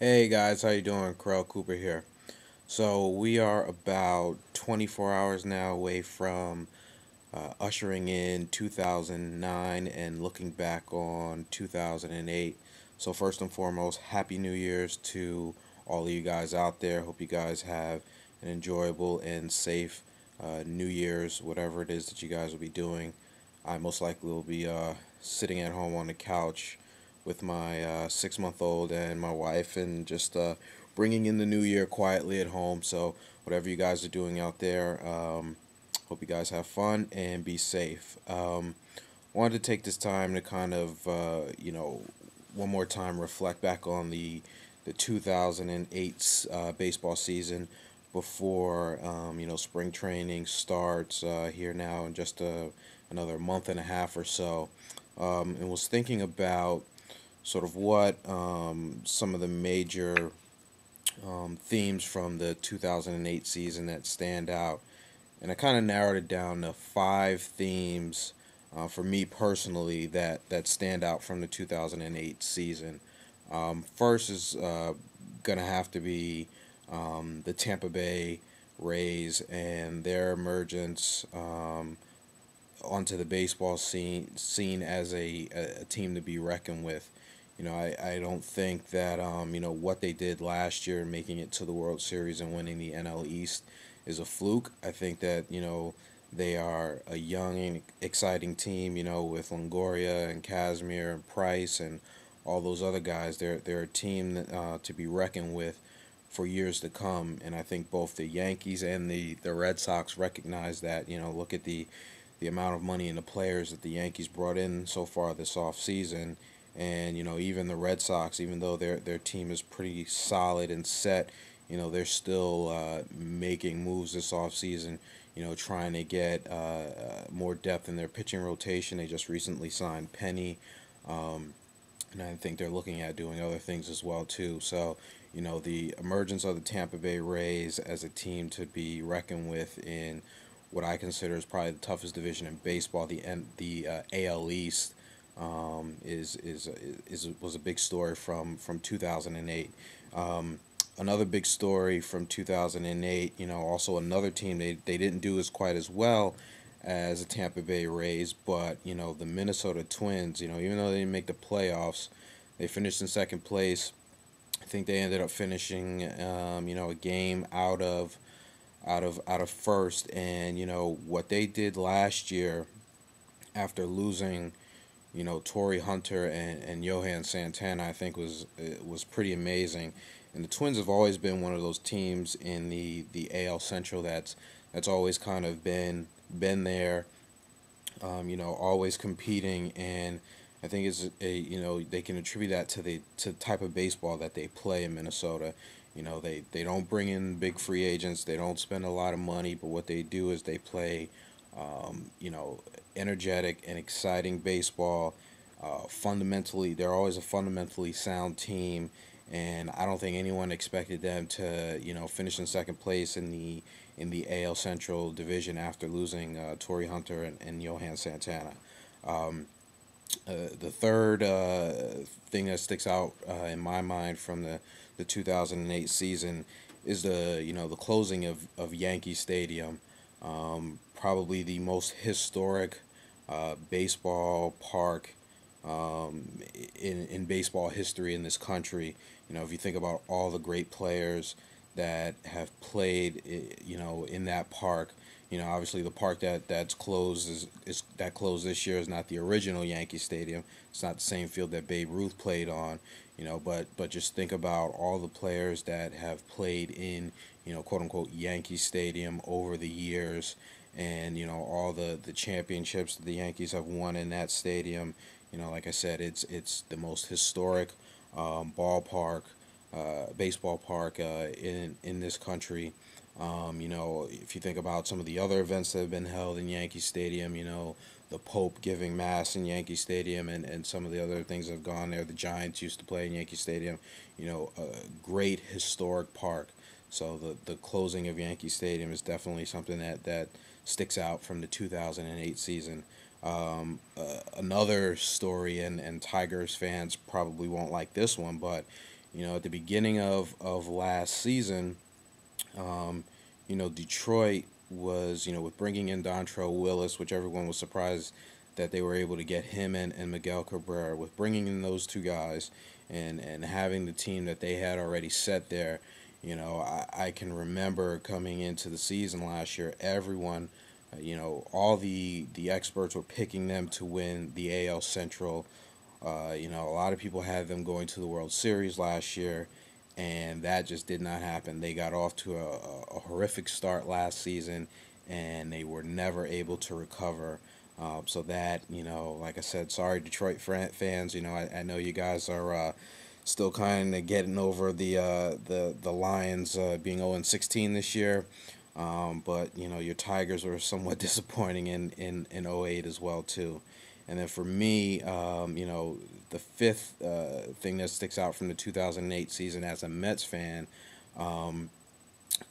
Hey guys, how you doing? Carell Cooper here. So we are about 24 hours now away from ushering in 2009 and looking back on 2008. So first and foremost, Happy New Year's to all of you guys out there. Hope you guys have an enjoyable and safe New Year's, whatever it is that you guys will be doing. I most likely will be sitting at home on the couch with my 6 month old and my wife, and just bringing in the new year quietly at home. So, whatever you guys are doing out there, hope you guys have fun and be safe. Wanted to take this time to kind of, one more time reflect back on the 2008 baseball season before spring training starts here now in just another month and a half or so, and was thinking about sort of what some of the major themes from the 2008 season that stand out. And I kind of narrowed it down to five themes for me personally that stand out from the 2008 season. First is going to have to be the Tampa Bay Rays and their emergence onto the baseball scene as a team to be reckoned with. I don't think that what they did last year, making it to the World Series and winning the NL East, is a fluke. I think that they are a young and exciting team. With Longoria and Casimir and Price and all those other guys, they're a team to be reckoned with for years to come. And I think both the Yankees and the Red Sox recognize that. Look at the amount of money and the players that the Yankees brought in so far this offseason. And even the Red Sox, even though their team is pretty solid and set, they're still making moves this offseason, trying to get more depth in their pitching rotation. They just recently signed Penny, and I think they're looking at doing other things as well too. So the emergence of the Tampa Bay Rays as a team to be reckoned with in what I consider is probably the toughest division in baseball, the AL East, was a big story from 2008. Another big story from 2008, also another team, they didn't do as quite as well as the Tampa Bay Rays, but the Minnesota Twins, even though they didn't make the playoffs, they finished in second place. I think they ended up finishing a game out of first. And what they did last year after losing Torrey Hunter and Johan Santana, I think was pretty amazing. And the Twins have always been one of those teams in the AL Central that's always kind of been there, always competing. And I think they can attribute that to the type of baseball that they play in Minnesota. They don't bring in big free agents. They don't spend a lot of money, but what they do is they play, energetic and exciting baseball. Fundamentally, they're always a fundamentally sound team, and I don't think anyone expected them to, finish in second place in the AL Central division after losing Torrey Hunter and Johan Santana. Um, the third thing that sticks out in my mind from the 2008 season is the closing of Yankee Stadium, probably the most historic baseball park in baseball history in this country. If you think about all the great players that have played, in that park. Obviously the park that's closed is that closed this year is not the original Yankee Stadium. It's not the same field that Babe Ruth played on. But just think about all the players that have played in, quote unquote Yankee Stadium over the years, and all the championships that the Yankees have won in that stadium. Like I said, it's the most historic ballpark, baseball park in this country. If you think about some of the other events that have been held in Yankee Stadium, the Pope giving mass in Yankee Stadium, and some of the other things that have gone there. The Giants used to play in Yankee Stadium. A great historic park. So the closing of Yankee Stadium is definitely something that sticks out from the 2008 season. Another story, and Tigers fans probably won't like this one, but At the beginning of last season, um, Detroit was, with bringing in Dontrell Willis, which everyone was surprised that they were able to get him and Miguel Cabrera, with bringing in those two guys and having the team that they had already set there. I can remember coming into the season last year, everyone, all the experts were picking them to win the AL Central. A lot of people had them going to the World Series last year, and that just did not happen. They got off to a horrific start last season, and they were never able to recover. So that, like I said, sorry Detroit fans. I know you guys are still kind of getting over the Lions being 0-16 this year. But your Tigers were somewhat disappointing in 08 as well too. And then for me, the fifth thing that sticks out from the 2008 season as a Mets fan, um,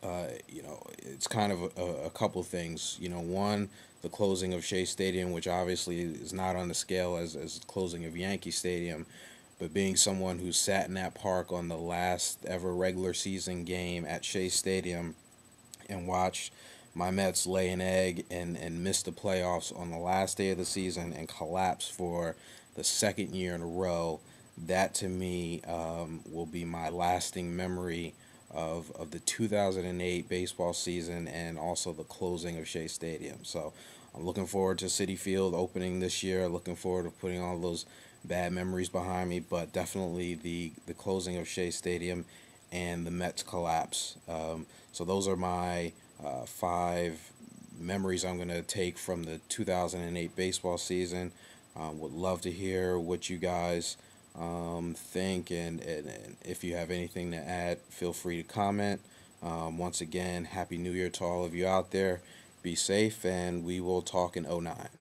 it's kind of a couple things. One, the closing of Shea Stadium, which obviously is not on the scale as the closing of Yankee Stadium, but being someone who sat in that park on the last ever regular season game at Shea Stadium and watched my Mets lay an egg and miss the playoffs on the last day of the season and collapse for the second year in a row, that to me will be my lasting memory of the 2008 baseball season and also the closing of Shea Stadium. So I'm looking forward to Citi Field opening this year, looking forward to putting all those bad memories behind me, but definitely the closing of Shea Stadium and the Mets collapse. So those are my five memories I'm going to take from the 2008 baseball season. Would love to hear what you guys think, and if you have anything to add, feel free to comment. Once again, Happy New Year to all of you out there. Be safe, and we will talk in '09.